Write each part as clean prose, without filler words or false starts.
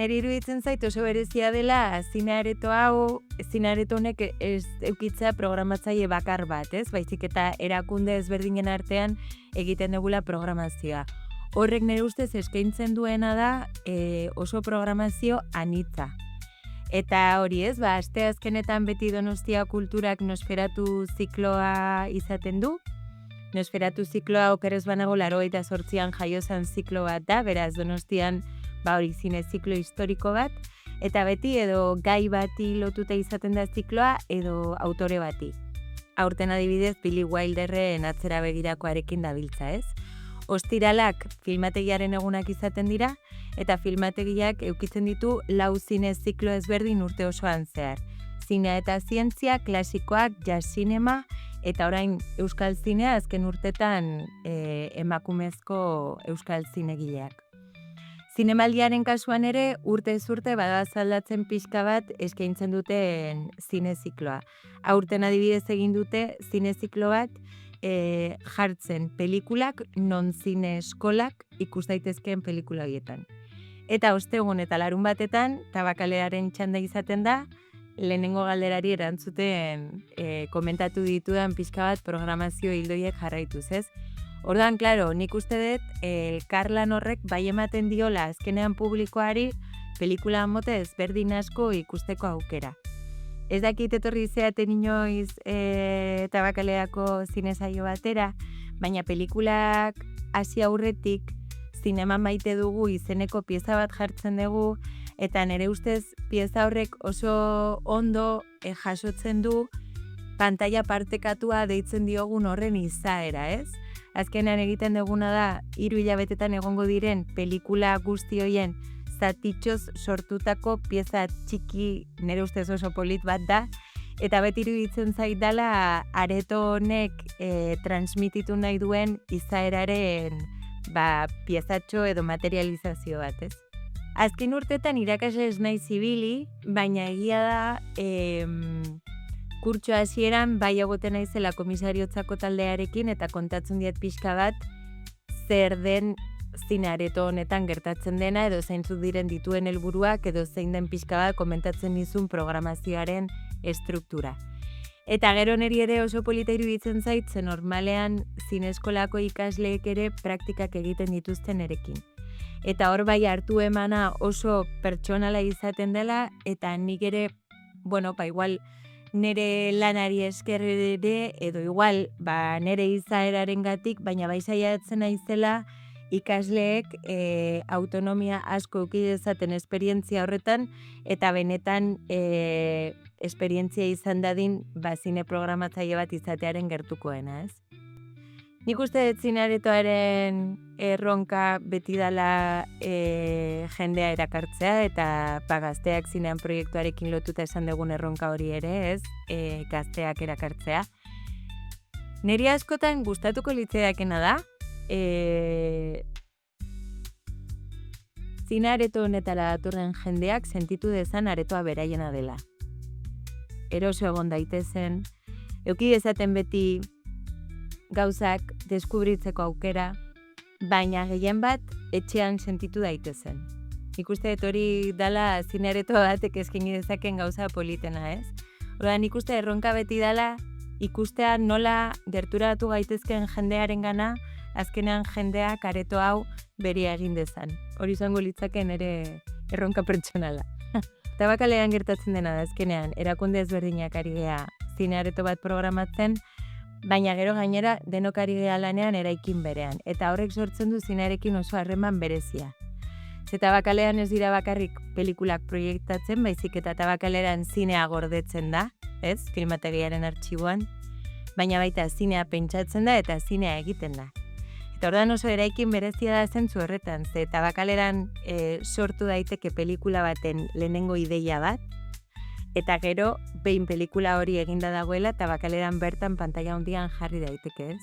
niri iruditzen zait oso berezia dela zine-areto hau, zine-areto honek ez eukitzea programatzaile bakar bat, ez? Baizik eta erakunde ezberdinen artean egiten dugula programazioa. Horrek nire ustez eskaintzen duena da oso programazio anitza. Eta hori ez, aste azkenetan beti Donostia Kulturak Nosferatu zikloa izaten du. Nosferatu zikloa okerez banago 88an jaio zen ziklo bat da, beraz Donostian hori zine ziklo historiko bat, eta beti edo gai bati lotuta izaten da zikloa edo autore bati. Aurten adibidez Billy Wilderren Atzera begirakoarekin dabiltza, ez? Ostiralak filmategiaren egunak izaten dira, eta filmategiak eukitzen ditu 4 zine ziklo ezberdin urte osoan zehar. Zinea eta zientzia, klasikoak, jazz zinema, eta orain euskal zinea azken urtetan emakumezko euskal zinegileak. Zinemaldiaren kasuan ere urtez urte badaz aldatzen pixka bat eskaintzen duten zine zikloa. Aurten adibidez egin dute zine ziklo bat jartzen pelikulak non zine eskolak ikus daitezkeen pelikula horietan. Eta ostegun eta larun batetan Tabakalearen txanda izaten da, lehenengo galderari erantzuten komentatu ditudan pixka bat programazio hildoiek jarraituz, ez? Orduan, klaro, nik uste dut elkarlan horrek bai ematen diola azkenean publikoari pelikula mote ezberdin asko ikusteko aukera. Ez dakit etorri zeaten inoiz Tabakaleako zinesaio batera, baina pelikulak hasi aurretik zinema maite dugu izeneko pieza bat jartzen dugu, eta nire ustez pieza horrek oso ondo jasotzen du pantalla partekatua deitzen diogun horren izaera, ez? Azkenean egiten duguna da 3 hilabetetan egongo diren pelikula guzti horien zatitxoz sortutako pieza txiki nire ustez oso polit bat da, eta beti iruditzen zait dela areto honek transmititu nahi duen izaeraren piezatxo edo materializazio bat, ez? Azken urtetan irakasle ez naiz ibili, baina egia da kurtso hasieran bai egoten naizela komisariotzako taldearekin eta kontatzen diet pixka bat zer den zine-areto honetan gertatzen dena edo zeintzuk diren dituen helburuak edo zein den pixka bat komentatzen nizun programazioaren estruktura. Eta gero niri ere oso polita iruditzen zait, ze normalean zineskolako ikasleek ere praktikak egiten dituzten erekin. Eta hor bai hartu emana oso pertsonala izaten dela, eta nik ere, igual nire lanari esker ere, edo igual nire izaerarengatik, baina bai saiatzen naizela ikasleek autonomia asko eduki dezaten esperientzia horretan, eta benetan esperientzia izan dadin zine programatzaile bat izatearen gertukoena, ez? Nik uste dut zine-aretoaren erronka beti dela jendea erakartzea, eta gazteak zinean proiektuarekin lotuta esan dugun erronka hori ere, ez? Gazteak erakartzea. Neri askotan gustatuko litzaidakena da, zine-areto honetara datorren jendeak sentitu dezan aretoa beraiena dela. Eroso egon daitezen, eduki dezaten beti gauzak deskubritzeko aukera, baina gehien bat etxean sentitu daitezen. Ikuste dut hori dala zine-areto batek eskaini dezaken gauza politena, ez? Orduan ikuste erronka beti dala ikustea nola gerturatu gaitezken jendearen gana, azkenean jendeak areto hau beria egin dezan. Hori izango litzaken ere erronka pertsonala. Tabakalean gertatzen dena da azkenean, erakunde ezberdinak ari gea zine-areto bat programatzen, baina gero gainera denok ari gea lanean eraikin berean, eta horrek sortzen du zinearekin oso harreman berezia. Ze Tabakalean ez dira bakarrik pelikulak proiektatzen, baizik eta Tabakaleran zinea gordetzen da, ez? Filmategiaren artxiboan, baina baita zinea pentsatzen da eta zinea egiten da. Eta ordan oso eraikin berezia da zentzu horretan, ze Tabakaleran sortu daiteke pelikula baten lehenengo ideia bat, eta gero behin pelikula hori eginda dagoela Tabakaleran bertan pantalla handian jarri daiteke, ez?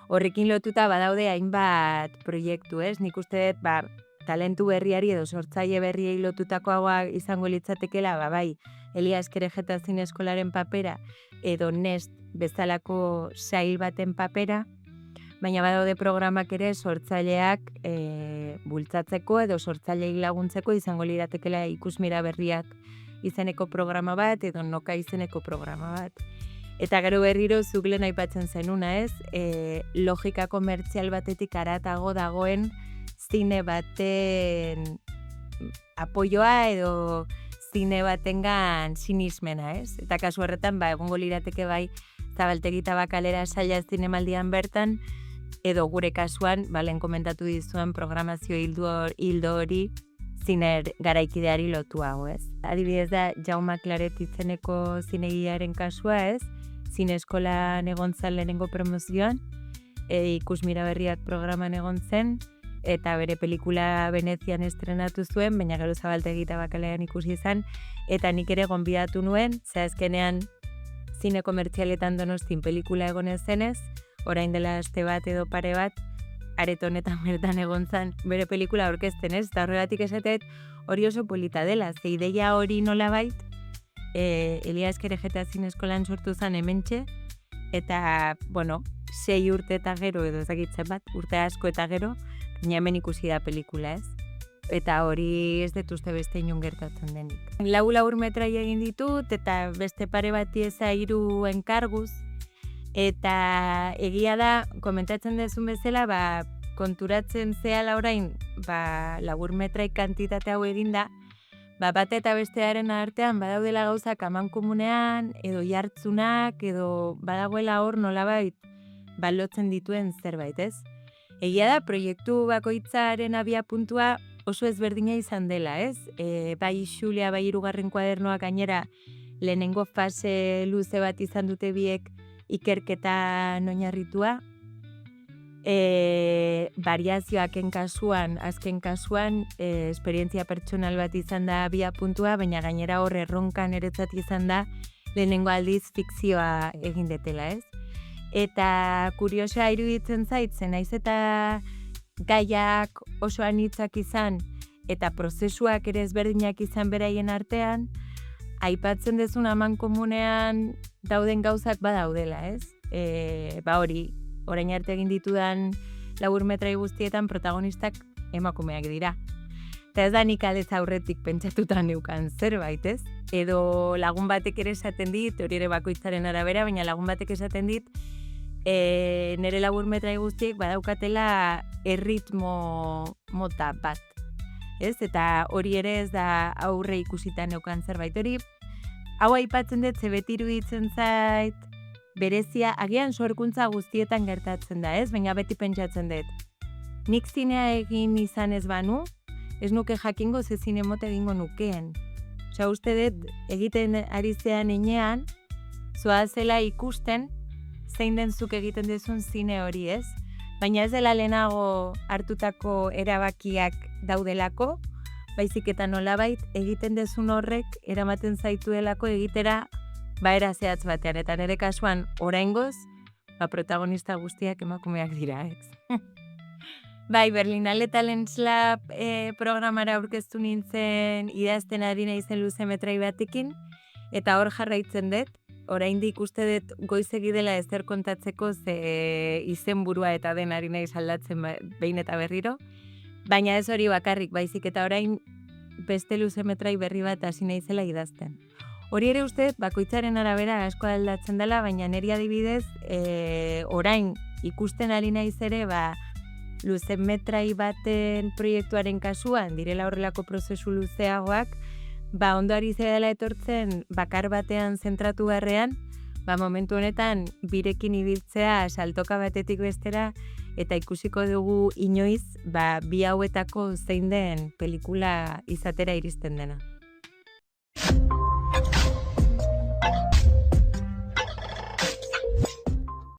Horrekin lotuta badaude hainbat proiektu, ez? Nik uste dut, talentu berriari edo sortzaile berriei lotutakoa izango litzatekela, bai, Elias Kerejeta zineskolaren papera edo Nest bezalako sail baten papera, baina badaude programak ere sortzaileak bultzatzeko edo sortzaileei laguntzeko izango liratekela ikusmira berriak izeneko programa bat edo noka izeneko programa bat. Eta gero berriro zuk lehen aipatzen zenuna, ez? Logika komertzial batetik haratago dagoen zine baten apoioa edo zine batengan sinismena, ez? Eta kasu horretan, egongo lirateke bai Zabaltegi Tabakalera saila zinemaldian bertan, edo gure kasuan, lehen komentatu dizuan programazio hildo hori ziner garaikideari lotuago, ez? Adibidez da, Jaume Claret izeneko zinegilearen kasua, ez? Zine eskolan egon zen lehenengo promozioan, ikusmira berriak programan egon zen, eta bere pelikula Venezian estrenatu zuen, baina gero Zabaltegi Tabakaleran ikusi izan, eta nik ere gonbidatu nuen, ze azkenean zine komertzialetan Donostin pelikula egon zenez, orain dela aste bat edo pare bat, areto honetan bertan egon zen bere pelikula aurkezten, ez? Eta horregatik esatet hori oso polita dela, ze ideia hori nolabait, Elia Ezkerejeta zine eskolan sortu zen hementxe, eta, 6 urte eta gero, edo ezagitzen bat, urte asko eta gero, baina hemen ikusi da pelikula, ez? Eta hori ez dut uste beste inun gertatzen denik. Labur metrai egin ditut, eta beste pare bati eza 3 enkarguz, eta egia da, komentatzen dezun bezala, konturatzen zehala orain, labur metrai kantitate hau eginda, bat eta bestearen artean badaudela gauzak amankomunean, edo jartzunak, edo badagoela hor nolabait balotzen dituen zerbait, ez? Egia da, proiektu bakoitzaren abia puntua oso ezberdina izan dela, ez? Bai Xulia, bai 3. kuadernoak gainera lehenengo fase luze bat izan dute biek ikerketan oinarritua. Variazioaken kasuan, azken kasuan, esperientzia pertsonal bat izan da abia puntua, baina gainera hor erronkan eretzat izan da lehenengo aldiz fikzioa egin detela, ez? Eta kuriosa iruditzen zaitzen, naiz eta gaiak oso anitzak izan eta prozesuak ere ezberdinak izan beraien artean, aipatzen dezun amankomunean dauden gauzak badaudela, ez? Hori, orain arte egin ditudan labur metrai guztietan protagonistak emakumeak dira. Eta ez da nik aldez aurretik pentsatuta neukan zerbait, ez? Edo lagun batek ere esaten dit, hori ere bakoitzaren arabera, baina lagun batek esaten dit, nire labur metrai guztiek badaukatela erritmo mota bat. Ez? Eta hori ere ez da aurre ikusita neukan zerbait. Hori, hau aipatzen dut, ze beti iruditzen zait, berezia, agian sorkuntza guztietan gertatzen da, ez? Baina beti pentsatzen dut. Nik zinea egin izan ez banu, ez nuke jakingo ze zine mota egingo nukeen. Osa, uste dut, egiten ari zean enean, zoazela ikusten, zein den zuk egiten dezun zine hori, ez? Baina ez dela lehenago hartutako erabakiak daudelako, baizik eta nolabait egiten dezun horrek eramaten zaituelako egitera era zehatz batean. Eta nire kasuan oraingoz, protagonista guztiak emakumeak dira, ez? Bai, Berlinale Talent Lab programara aurkeztu nintzen idazten ari naizen luze metrai batekin, eta hor jarraitzen dut, oraindik uste dut goizegi dela ezer kontatzeko ze izenburua eta denari naiz aldatzen behin eta berriro, baina ez hori bakarrik, baizik eta orain beste luze metrai berri bat hasi naizela idazten. Hori ere uste bakoitzaren arabera asko aldatzen dela, baina niri adibidez orain ikusten ari naiz ere luze metrai baten proiektuaren kasuan direla horrelako prozesu luzeagoak, ondo ari dela etortzen bakar batean zentratu beharrean, momentu honetan birekin ibiltzea saltoka batetik bestera eta ikusiko dugu inoiz bi hauetako zein den pelikula izatera iristen dena.